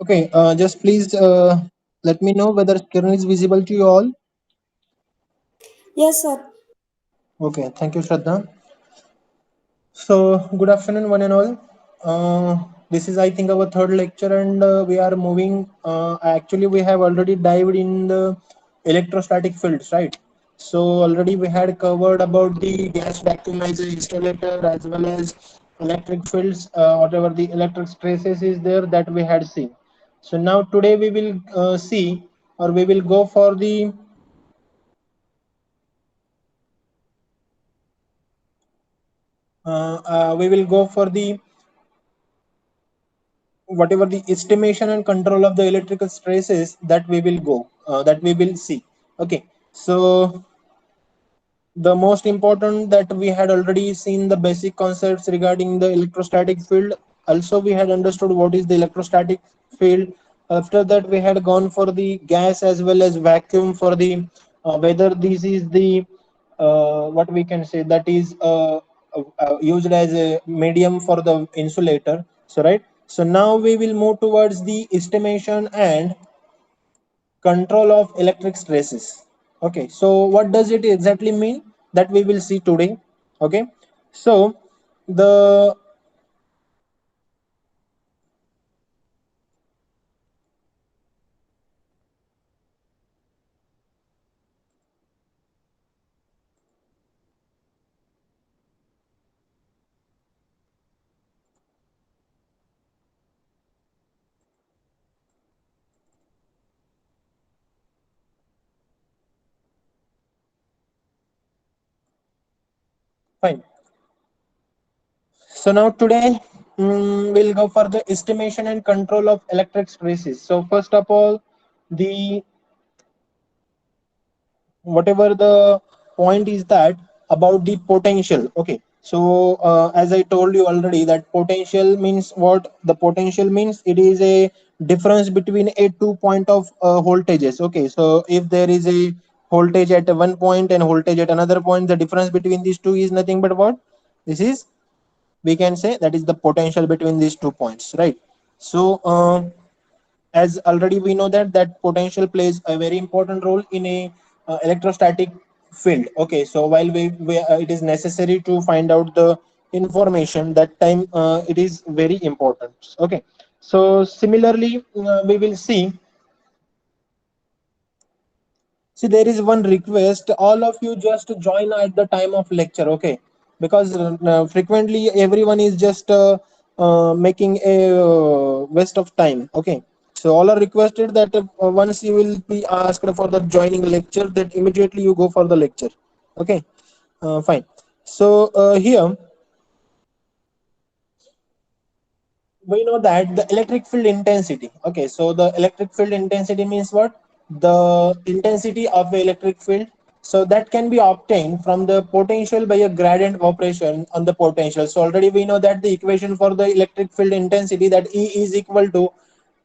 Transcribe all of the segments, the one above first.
Okay, just please let me know whether screen is visible to you all. Yes, sir. Okay, thank you, Shraddha. So, good afternoon, one and all. This is, I think, our third lecture, and we are moving. Actually, we have already dived in the electrostatic fields, right? So, already we had covered about the gas vacuumizer installator as well as electric fields, whatever the electric stresses is there that we had seen. So, now today we will see, or we will go for the we will go for the whatever the estimation and control of the electrical stresses that we will go that we will see. Okay, so the most important that we had already seen the basic concepts regarding the electrostatic field. Also we had understood what is the electrostatic field. After that we had gone for the gas as well as vacuum for the whether this is the what we can say that is used as a medium for the insulator. So right, so now we will move towards the estimation and control of electric stresses. Okay, so what does it exactly mean that we will see today. Okay, so the fine. So now today we'll go for the estimation and control of electric stresses. So first of all, the whatever the point is that about the potential. Okay, so as I told you already that potential means what the potential means, it is a difference between a 2 point of voltages. Okay, so if there is a voltage at one point and voltage at another point, the difference between these two is nothing but what this is, we can say that is the potential between these 2 points, right? So as already we know that potential plays a very important role in a electrostatic field. Okay, so while it is necessary to find out the information that time, it is very important. Okay, so similarly we will see. See, there is one request. All of you just join at the time of lecture, okay? Because frequently everyone is just making a waste of time, okay? So all are requested that once you will be asked for the joining lecture, that immediately you go for the lecture, okay? Fine. So here we know that the electric field intensity. Okay, so the electric field intensity means what? The intensity of the electric field. So that can be obtained from the potential by a gradient operation on the potential. So already we know that the equation for the electric field intensity, that E is equal to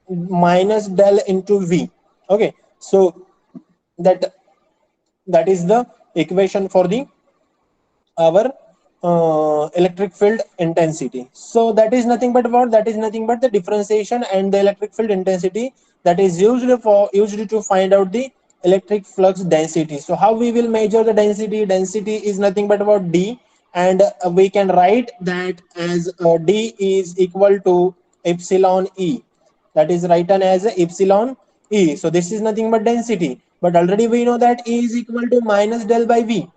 minus del into V. Okay, so that that is the equation for the our electric field intensity. So that is nothing but what? That is nothing but the differentiation and the electric field intensity that is used to find out the electric flux density. So how we will measure the density? Density is nothing but about D, and we can write that as D is equal to epsilon E. That is written as epsilon E. So this is nothing but density. But already we know that E is equal to minus del by V.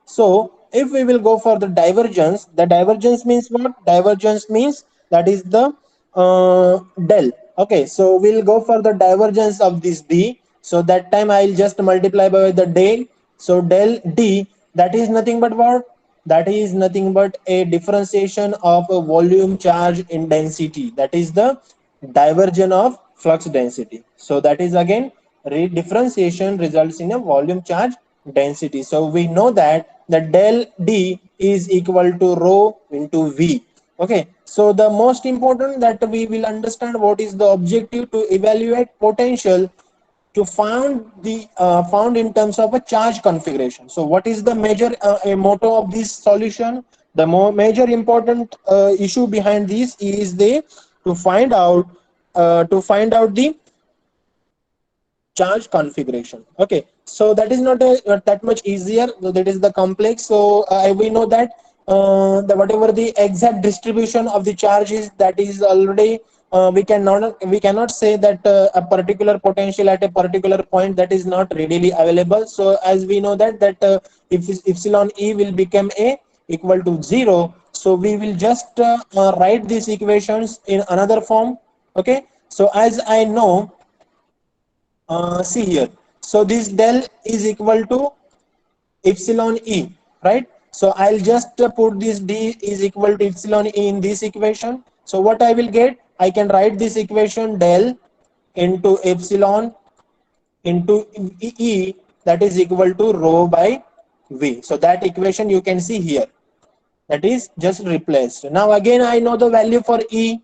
So if we will go for the divergence means what? Divergence means that is the del. Okay, so we'll go for the divergence of this D. So that time I'll just multiply by the del. So del D, that is nothing but what? That is nothing but a differentiation of a volume charge in density. That is the divergence of flux density. So that is again differentiation results in a volume charge density. So we know that the del D is equal to rho into V. Okay, so the most important that we will understand what is the objective to evaluate potential to found in terms of a charge configuration. So what is the major a motto of this solution? The major important issue behind this is they to find out to find out the charge configuration. Okay, so that is not that much easier. So that is the complex. So we know that the whatever the exact distribution of the charge is, that is already we cannot say that a particular potential at a particular point, that is not readily available. So as we know that if epsilon e will become a equal to 0, so we will just write these equations in another form. Okay, so as I know, see here, so this del is equal to epsilon e, right? So I'll just put this d is equal to epsilon e in this equation. So what I will get, I can write this equation del into epsilon into e, that is equal to rho by v. So that equation you can see here, that is just replaced. Now again I know the value for E.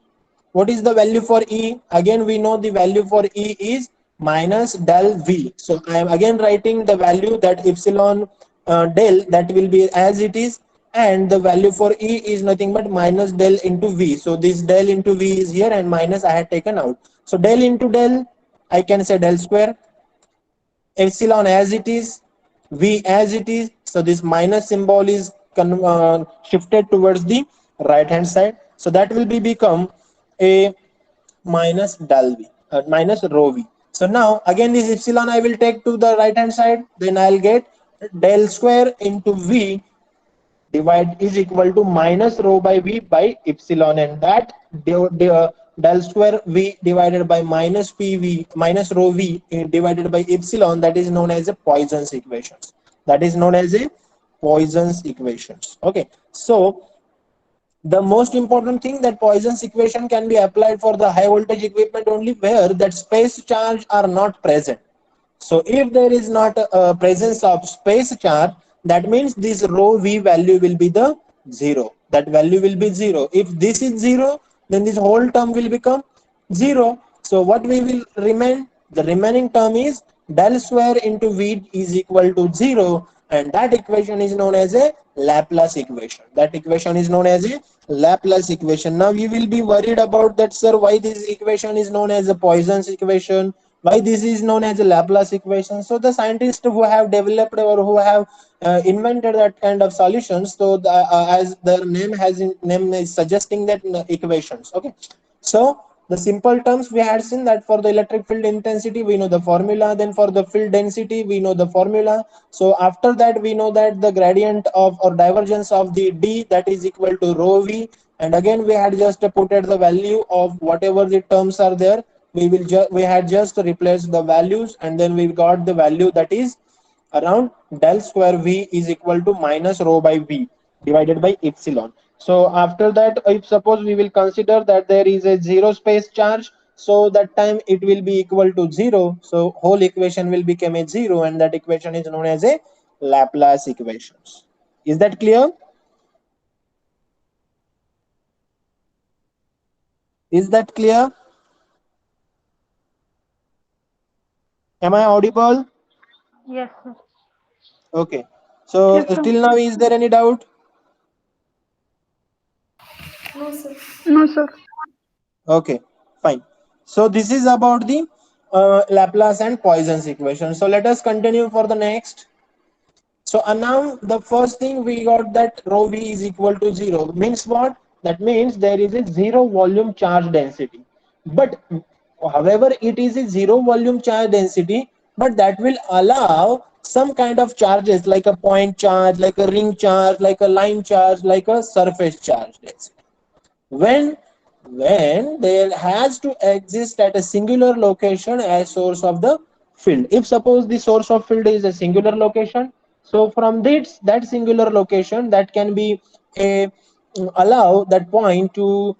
What is the value for E? Again we know the value for E is minus del V. So I am again writing the value that epsilon del, that will be as it is, and the value for E is nothing but minus del into V. So this del into V is here and minus I had taken out. So del into del, I can say del square, epsilon as it is, v as it is. So this minus symbol is shifted towards the right hand side. So that will be become a minus del v, minus rho v. So now again this epsilon I will take to the right hand side, then I'll get del square into v divide is equal to minus rho by v by epsilon, and that del square v divided by minus pv minus rho v divided by epsilon, that is known as a Poisson's equations. That is known as a Poisson's equations. Okay, so the most important thing, that Poisson's equation can be applied for the high voltage equipment only where that space charge are not present. So if there is not a presence of space charge, that means this rho v value will be the 0. That value will be 0. If this is 0, then this whole term will become 0. So what we will remain? The remaining term is del square into v is equal to 0, and that equation is known as a Laplace equation. That equation is known as a Laplace equation. Now you will be worried about that, sir, why this equation is known as a Poisson's equation, why this is known as a Laplace equation. So the scientists who have developed or who have invented that kind of solutions, so as their name is suggesting, that equations. Okay, so the simple terms we had seen, that for the electric field intensity we know the formula, then for the field density we know the formula. So after that we know that the gradient of or divergence of the d, that is equal to rho v, and again we had just put at the value of whatever the terms are there. We had just replaced the values, and then we got the value that is around del square v is equal to minus rho by v divided by epsilon. So after that, if suppose we will consider that there is a zero space charge, so that time it will be equal to 0. So whole equation will become a 0, and that equation is known as a Laplace equations. Is that clear? Is that clear? Am I audible? Yes, sir. Okay. So Yes, sir. till now, is there any doubt? No, sir. No, sir. Okay, fine. So this is about the Laplace and Poisson's equation. So let us continue for the next. So now the first thing we got, that rho v is equal to 0 means what? That means there is a zero volume charge density. But however, it is a zero volume charge density, but that will allow some kind of charges like a point charge, like a ring charge, like a line charge, like a surface charge density. When when there has to exist at a singular location as source of the field. If suppose the source of field is a singular location, so from this that singular location, that can be a allow that point to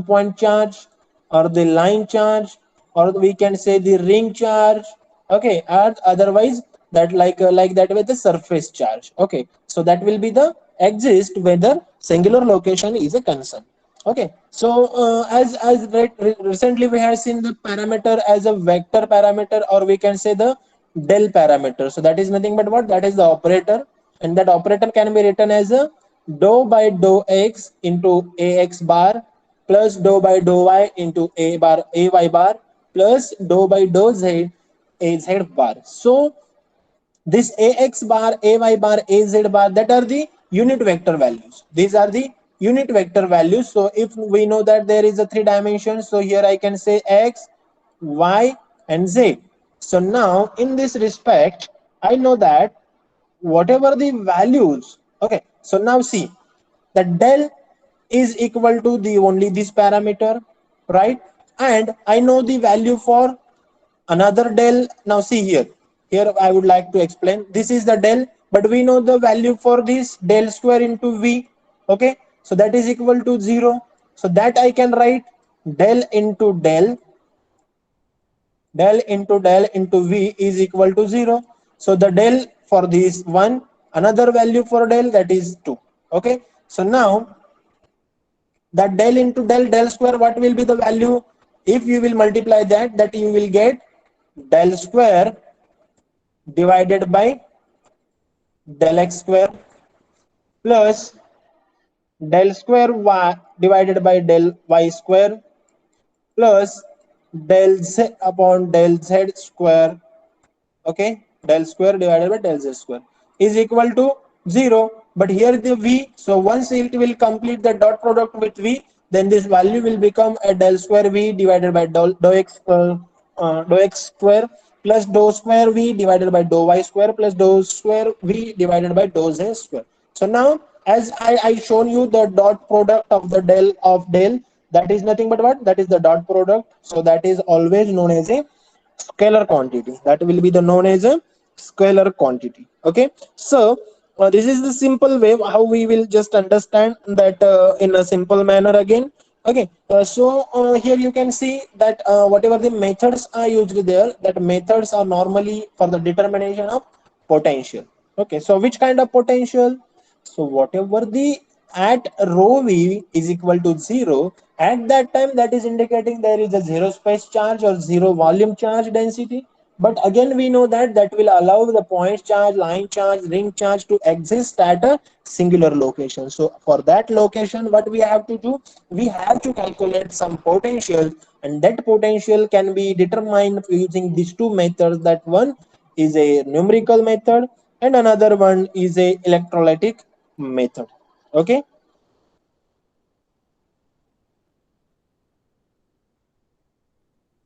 point charge, or the line charge, or we can say the ring charge. Okay, or otherwise that like that with the surface charge. Okay, so that will be the exist whether singular location is a concern. Okay, so as recently we have seen the parameter as a vector parameter, or we can say the del parameter. So that is nothing but what? That is the operator, and that operator can be written as a dou by dou x into ax bar plus dou by dou y into a bar a y bar plus dou by dou z a z bar. So this ax bar, ay bar, az bar, that are the unit vector values. These are the unit vector values. So if we know that there is a 3 dimensions, so here I can say x, y and z. So now in this respect I know that whatever the values, okay, so now see that del is equal to the only this parameter, right? And I know the value for another del. Now see here I would like to explain, this is the del, but we know the value for this del square into v, okay, so that is equal to 0. So that I can write del into del into v is equal to 0. So the del for this one, another value for del, that is 2. Okay, so now that del into del square, what will be the value? If you will multiply that you will get del square divided by del x square plus del square y divided by del y square plus del z upon del z square, okay, del square divided by del z square is equal to 0. But here the v, so once it will complete the dot product with v, then this value will become a del square v divided by dou x square plus dou square v divided by dou y square plus dou square v divided by dou z square. So now as I shown you the dot product of the del of del, that is nothing but what, that is the dot product. So that is always known as a scalar quantity, that will be the known as a scalar quantity. Okay, so this is the simple way how we will just understand that in a simple manner again. Okay, here you can see that whatever the methods are used there, that methods are normally for the determination of potential. Okay, so which kind of potential? So whatever the at rho v is equal to 0, at that time that is indicating there is a zero space charge or zero volume charge density. But again we know that that will allow the point charge, line charge, ring charge to exist at a singular location. So for that location what we have to do, we have to calculate some potential, and that potential can be determined using these two methods. That one is a numerical method and another one is a electrolytic method. Okay,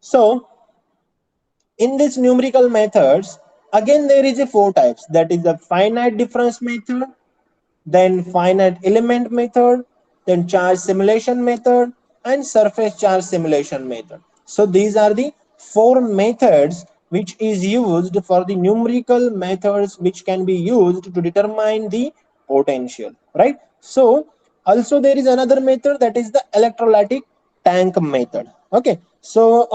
so in this numerical methods again there is a four types, that is the finite difference method, then finite element method, then charge simulation method, and surface charge simulation method. So these are the four methods which is used for the numerical methods which can be used to determine the potential, right? So also there is another method, that is the electrolytic tank method. Okay, so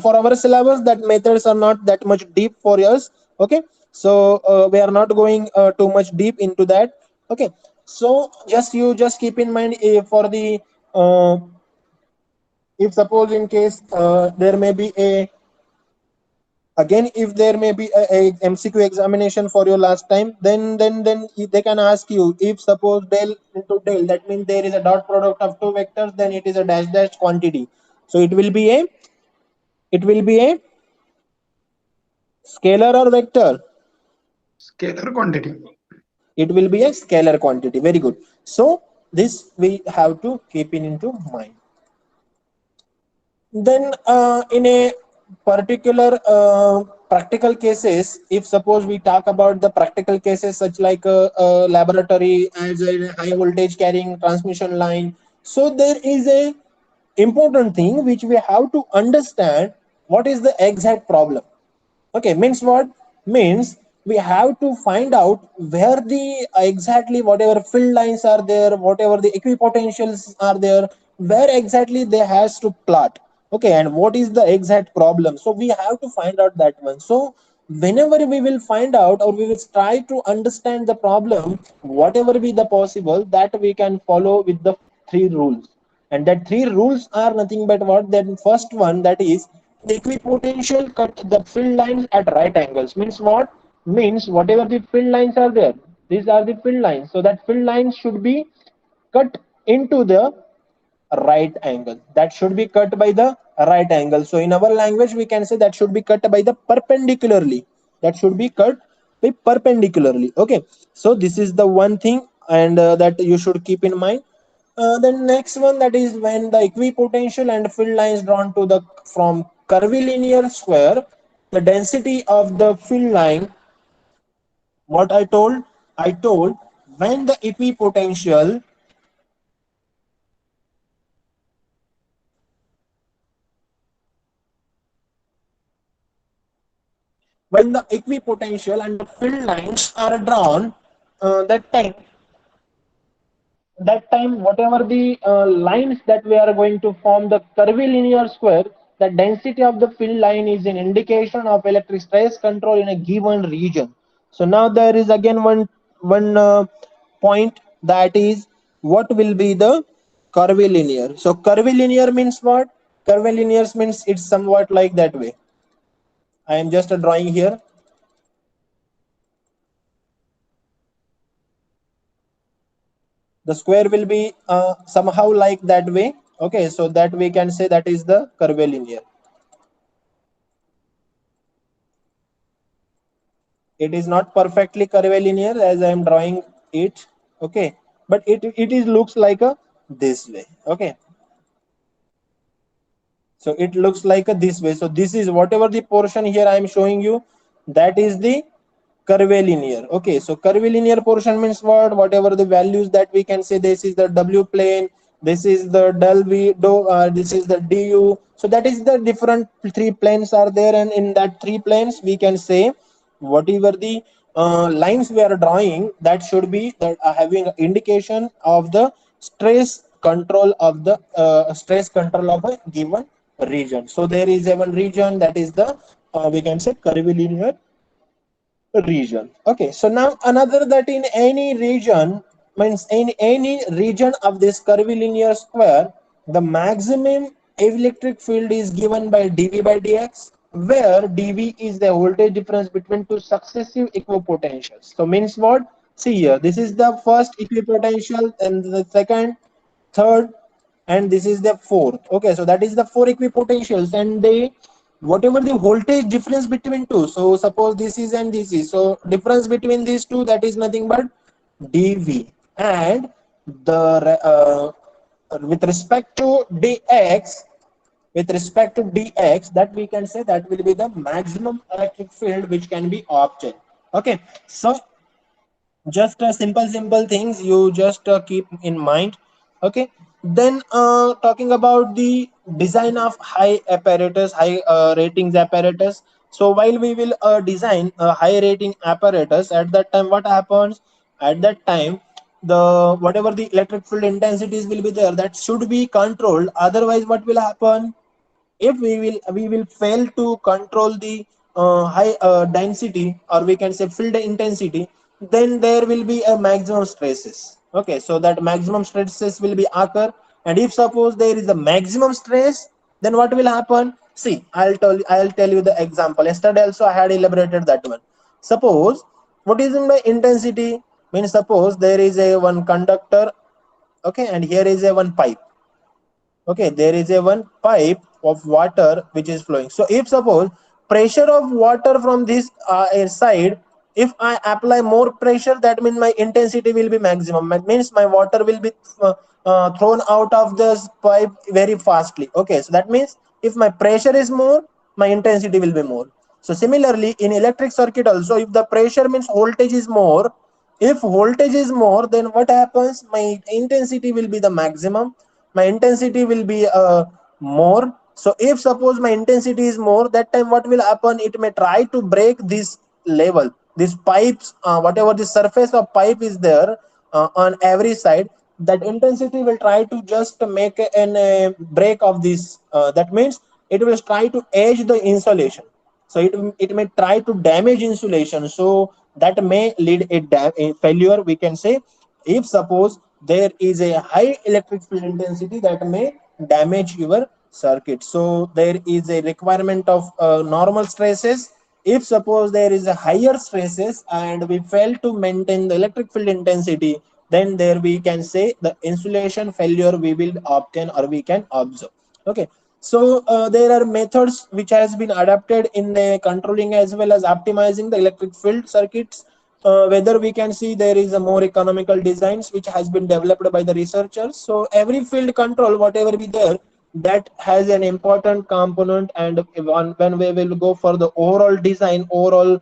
for our syllabus that methods are not that much deep for us. Okay, so we are not going too much deep into that. Okay, so just keep in mind for the uh, if suppose in case there may be a, again if there may be a mcq examination for your last time, then they can ask you, if suppose del into del, that means there is a dot product of two vectors, then it is a dash dash quantity. So it will be a scalar or vector. Scalar quantity. It will be a scalar quantity. Very good. So this we have to keep in into mind. Then in a particular practical cases, if suppose we talk about the practical cases such like a laboratory as a high voltage carrying transmission line, so there is a important thing which we have to understand, what is the exact problem. Okay, means what? Means we have to find out where the exactly whatever field lines are there, whatever the equipotentials are there, where exactly they has to plot. Okay, and what is the exact problem? So we have to find out that one. So whenever we will find out or we will try to understand the problem, whatever be the possible, that we can follow with the three rules. And that three rules are nothing but what? Then first one, that is the equipotential cut the field lines at right angles. Means what? Means whatever the field lines are there, these are the field lines. So that field lines should be cut into the right angle. That should be cut by the right angle. So in our language, we can say that should be cut by the perpendicularly. That should be cut by perpendicularly. Okay. So this is the one thing, and that you should keep in mind. Then next one, that is when the equipotential and field lines drawn to the from curvilinear square, the density of the field line. What I told when the equipotential when the equipotential and the field lines are drawn, that time whatever the lines that we are going to form the curvilinear square, the density of the field line is an indication of electric stress control in a given region. So now there is again one point, that is what will be the curvilinear. So curvilinear means what? Curvilinear means it's somewhat like that way. I am just drawing here. The square will be somehow like that way. Okay, so that we can say that is the curvilinear. It is not perfectly curvilinear as I am drawing it. Okay, but it is looks like a this way. Okay, so it looks like a this way. So this is whatever the portion here I am showing you, that is the curvilinear. Okay, so curvilinear portion means what? Whatever the values that we can say, this is the w plane, this is the del v do, this is the du. So that is the different three planes are there, and in that three planes we can say whatever the lines we are drawing, that should be that having indication of the stress control of a given region. So there is a one region, that is the we can say curvilinear region. Okay, so now another, that in any region means in any region of this curvilinear square, the maximum electric field is given by dv by dx, where dv is the voltage difference between two successive equipotentials. So means what? See here, this is the first equipotential, and the second, third, and this is the fourth. Okay, so that is the four equipotentials, and they whatever the voltage difference between two, so suppose this is and this is, so difference between these two, that is nothing but dv, and the with respect to dx, that we can say that will be the maximum electric field which can be obtained. Okay, so just simple things you just keep in mind. Okay, then talking about the design of high ratings apparatus. So while we will design a high rating apparatus, at that time what happens? At that time, the whatever the electric field intensities will be there, that should be controlled. Otherwise what will happen? If we will fail to control the high density, or we can say field intensity, then there will be a maximum stresses. Okay, so that maximum stresses will be occur, and if suppose there is a maximum stress, then what will happen? See, I'll tell you the example. Yesterday also I had elaborated that one. Suppose what is in the intensity means, suppose there is a one conductor. Okay, and here is a one pipe. Okay, there is a one pipe of water which is flowing. So if suppose pressure of water from this side, if I apply more pressure, that means my intensity will be maximum. That means my water will be thrown out of this pipe very fastly. Okay, so that means if my pressure is more, my intensity will be more. So similarly in electric circuit also, if the pressure means voltage is more, if voltage is more, then what happens? My intensity will be the maximum, my intensity will be more. So if suppose my intensity is more, that time what will happen? It may try to break this level, these pipes, whatever the surface of pipe is there on every side, that intensity will try to just make a break of this. That means it will try to edge the insulation. So it may try to damage insulation. So that may lead a failure, we can say. If suppose there is a high electric field intensity, that may damage your circuit. So there is a requirement of normal stresses. If suppose there is a higher stresses and we fail to maintain the electric field intensity, then there we can say the insulation failure we will obtain or we can observe. Okay, so there are methods which has been adapted in the controlling as well as optimizing the electric field circuits. Whether we can see there is a more economical designs which has been developed by the researchers. So every field control whatever be there, that has an important component, and when we will go for the overall design, overall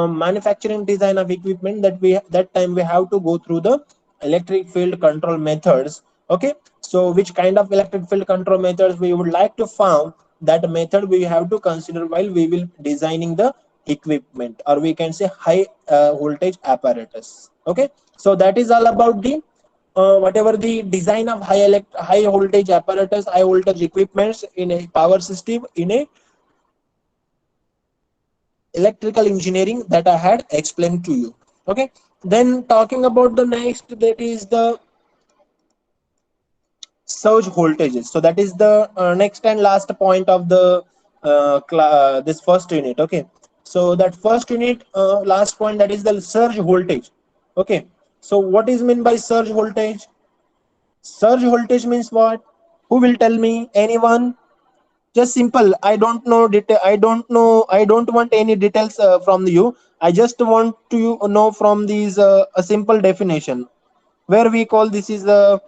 manufacturing design of equipment, that time we have to go through the electric field control methods. Okay, so which kind of electric field control methods we would like to found, that method we have to consider while we will designing the equipment, or we can say high voltage apparatus. Okay, so that is all about the whatever the design of high voltage apparatus, high voltage equipments in a power system in a electrical engineering that I had explained to you. Okay, then talking about the next, that is the surge voltages. So that is the next and last point of the this first unit. Okay, so that first unit last point, that is the surge voltage. Okay, so what is meant by surge voltage? Surge voltage means what? Who will tell me? Anyone? Just simple. I don't know detail. I don't know. I don't want any details from you. I just want to know from these a simple definition. Where we call this is the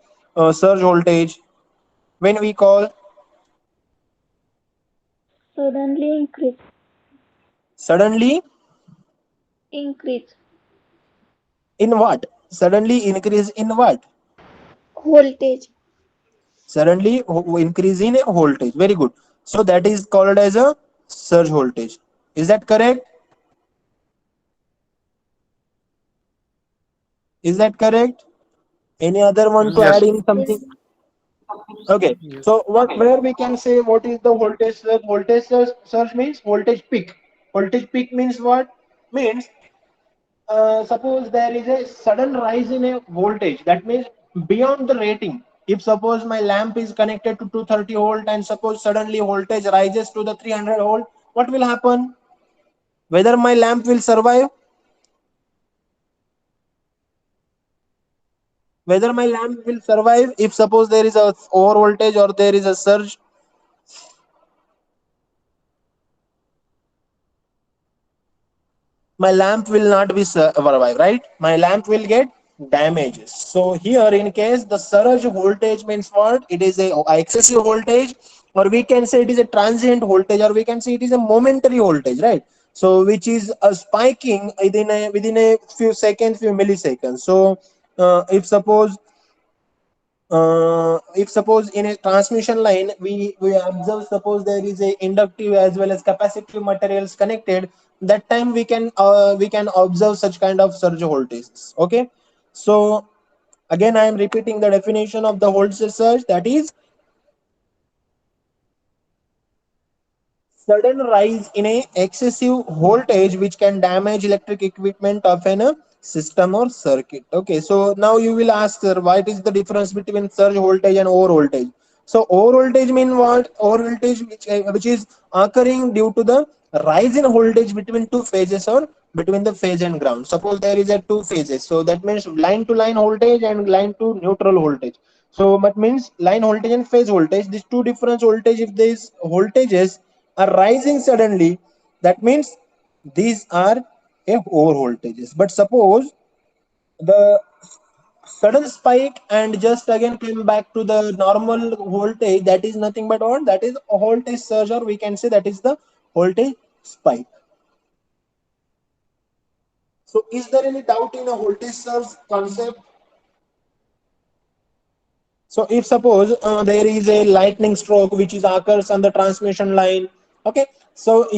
surge voltage. When we call Suddenly suddenly, increase in what? Suddenly increase in what? voltage. Suddenly increase in a voltage. Very good. So that is called as a surge voltage. Is that correct? Is that correct? Any other one to Yes. add in something? Yes. Okay. Yes. So what, where we can say what is the voltage surge? Voltage surge means voltage peak. Voltage peak means what? Means suppose there is a sudden rise in a voltage, that means beyond the rating. If suppose my lamp is connected to 230 volt and suppose suddenly voltage rises to the 300 volt, what will happen? Whether my lamp will survive? Whether my lamp will survive if suppose there is a over voltage or there is a surge? My lamp will not be survive, right? My lamp will get damages. So here in case the surge voltage means what? It is a excessive voltage, or we can say it is a transient voltage, or we can say it is a momentary voltage, right? So which is a spiking within a few seconds, few milliseconds. So if suppose in a transmission line we observe, suppose there is a inductive as well as capacitive materials connected, that time we can observe such kind of surge voltages. Okay, so again I am repeating the definition of the voltage surge, that is sudden rise in a excessive voltage which can damage electric equipment of an system or circuit. Okay, so now you will ask, sir, what is the difference between surge voltage and over voltage? So over voltage mean what? Over voltage which is occurring due to the rise in voltage between two phases or between the phase and ground. Suppose there is a two phases, so that means line to line voltage and line to neutral voltage. So that means line voltage and phase voltage, these two different voltage, if these voltages are rising suddenly, that means these are a over voltages. But suppose the sudden spike and just again came back to the normal voltage, that is nothing but what? That is a voltage surge, or we can say that is the voltage spike. So is there any doubt in a voltage surge concept? So if suppose there is a lightning stroke which is occurs on the transmission line, okay. So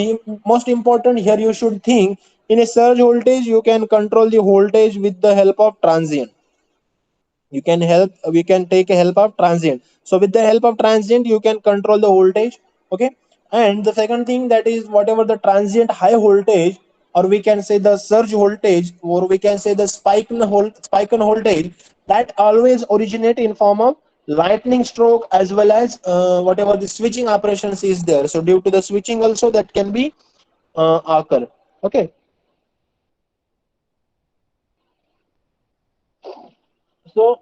most important here you should think, in a surge voltage you can control the voltage with the help of transient. We can take a help of transient. So with the help of transient you can control the voltage. Okay, and the second thing, that is whatever the transient high voltage, or we can say the surge voltage, or we can say the spike in voltage, that always originate in form of lightning stroke as well as whatever the switching operations is there. So due to the switching also that can be occur. Okay, So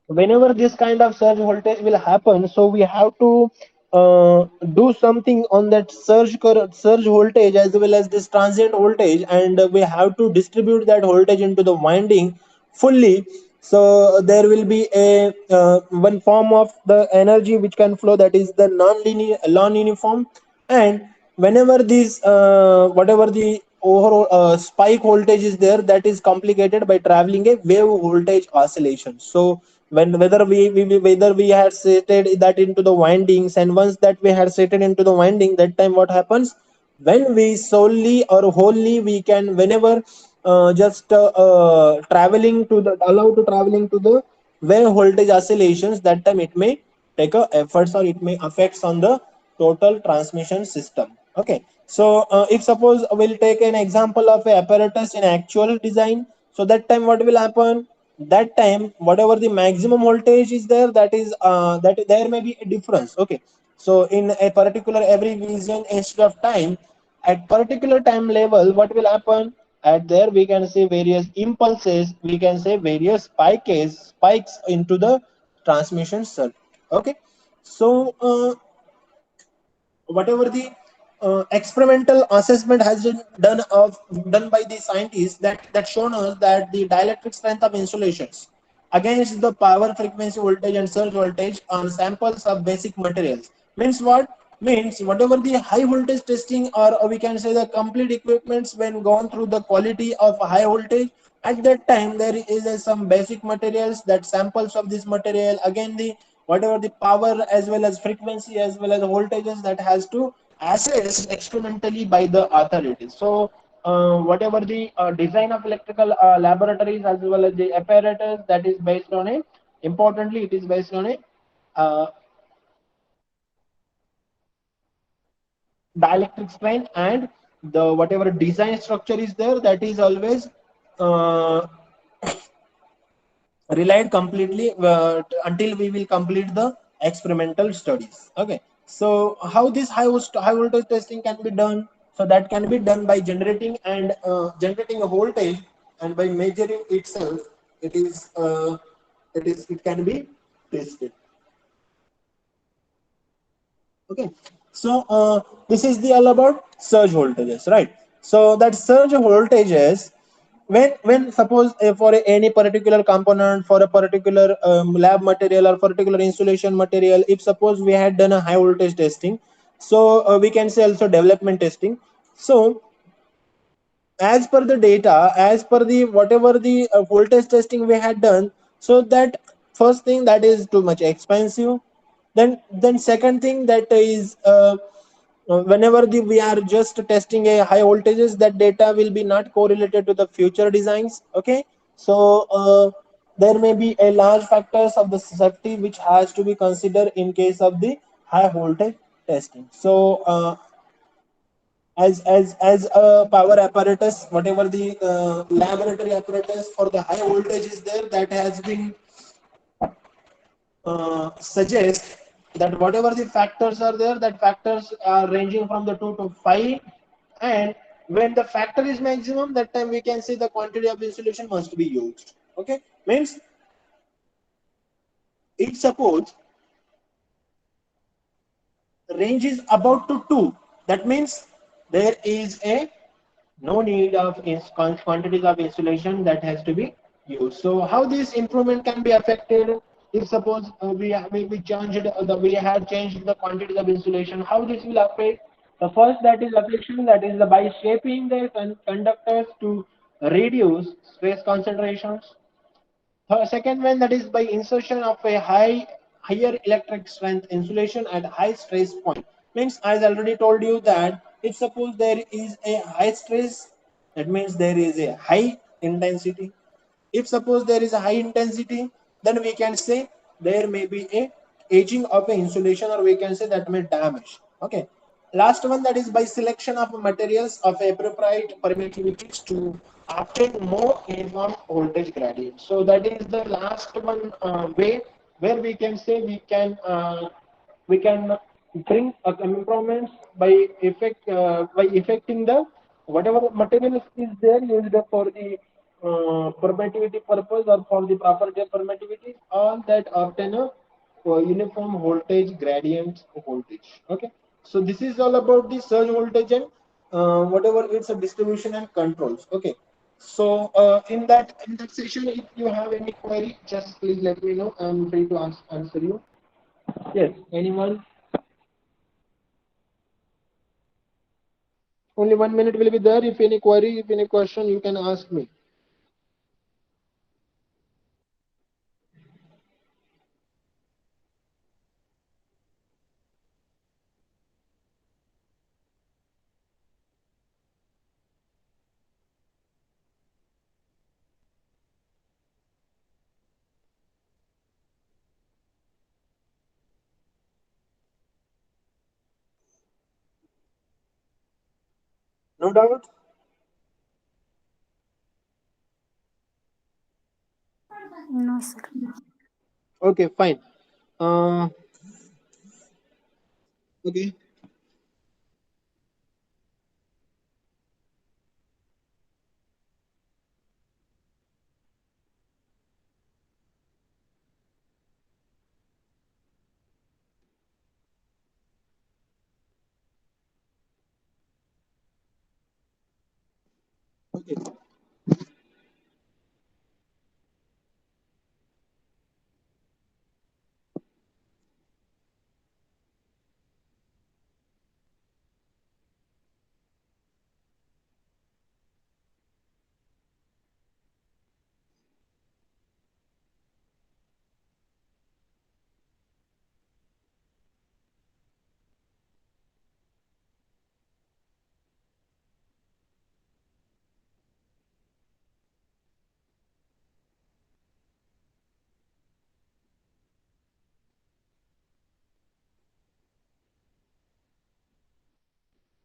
whenever this kind of surge voltage will happen, so we have to do something on that surge voltage as well as this transient voltage, and we have to distribute that voltage into the winding fully. So there will be a one form of the energy which can flow, that is the non-uniform. And whenever this whatever the overall spike voltage is there, that is complicated by traveling a wave voltage oscillation. So when whether we had setted that into the windings, and once that we had setted into the winding, that time what happens, when we solely or wholly we can, whenever just traveling to the allow to traveling to the wave voltage oscillations, that time it may take a efforts or it may affects on the total transmission system. Okay, so if suppose we'll take an example of a apparatus in actual design, so that time what will happen, that time whatever the maximum voltage is there, that is that there may be a difference. Okay, so in a particular every region instead of time, at particular time level what will happen, at there we can see various impulses, we can say various spikes into the transmission circuit. Okay, so whatever the experimental assessment has been done by the scientists, that shown us that the dielectric strength of insulations against the power frequency voltage and surge voltage on samples of basic materials means what, means whatever the high voltage testing, or we can say the complete equipments when gone through the quality of high voltage, at that time there is some basic materials, that samples of this material again the whatever the power as well as frequency as well as the voltages, that has to assess experimentally by the authorities. So whatever the design of electrical laboratories as well as the apparatus, that is based on a, importantly it is based on a uh, dielectric strength, and the whatever design structure is there, that is always uh, relied completely until we will complete the experimental studies. Okay, so how this high voltage testing can be done, so that can be done by generating a voltage, and by measuring itself, it is it can be tested. Okay, so this is the all about surge voltages, right? So that surge voltages, when suppose for any particular component, for a particular lab material or particular insulation material, if suppose we had done a high voltage testing, so we can say also development testing. So as per the data, as per the whatever the voltage testing we had done, so that first thing, that is too much expensive. Then second thing, that is whenever we are just testing a high voltages, that data will be not correlated to the future designs. Okay, so there may be a large factors of the safety which has to be considered in case of the high voltage testing. So as a power apparatus, whatever the laboratory apparatus for the high voltage is there, that has been suggest that whatever the factors are there, that factors are ranging from the 2 to 5, and when the factor is maximum, that time we can say the quantity of insulation must be used. Okay, means if suppose range is about to 2, that means there is a no need of quantities of insulation that has to be used. So how this improvement can be affected, if suppose we changed we had changed the quantities of insulation, how this will affect? The first that is affliction, that is by shaping the conductors to reduce stress concentrations. Second one, that is by insertion of a higher electric strength insulation at high stress point. Means as I already told you that if suppose there is a high stress, that means there is a high intensity. If suppose there is a high intensity, then we can say there may be a aging of a insulation, or we can say that may damage. Okay. Last one, that is by selection of materials of appropriate permittivities to obtain more uniform voltage gradient. So that is the last one way where we can say we can bring improvements by effecting the whatever material is there used for the permittivity purpose or for the property of permittivity, all that obtain a uniform voltage gradient voltage. Okay, so this is all about the surge voltage and whatever it's a distribution and controls. Okay, so in that session, if you have any query, just please let me know. I'm free to answer you. Yes, anyone? Only 1 minute will be there. If any query, if any question, you can ask me. No doubt. No, sir. Okay, fine. Um, okay. Okay.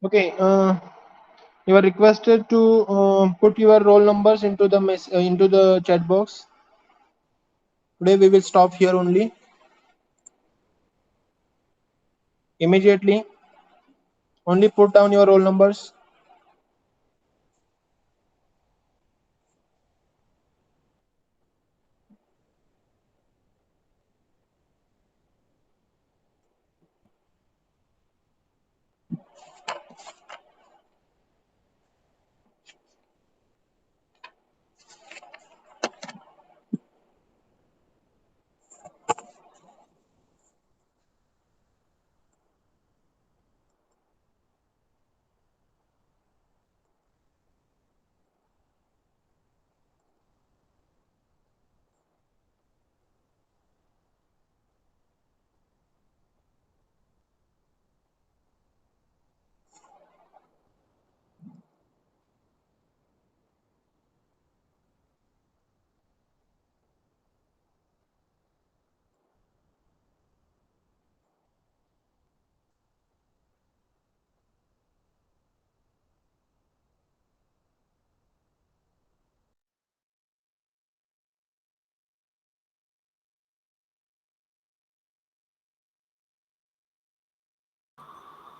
Okay. You are requested to put your roll numbers into the into the chat box. Today we will stop here only. Immediately, only put down your roll numbers.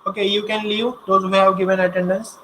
Okay, you can leave those who have given attendance.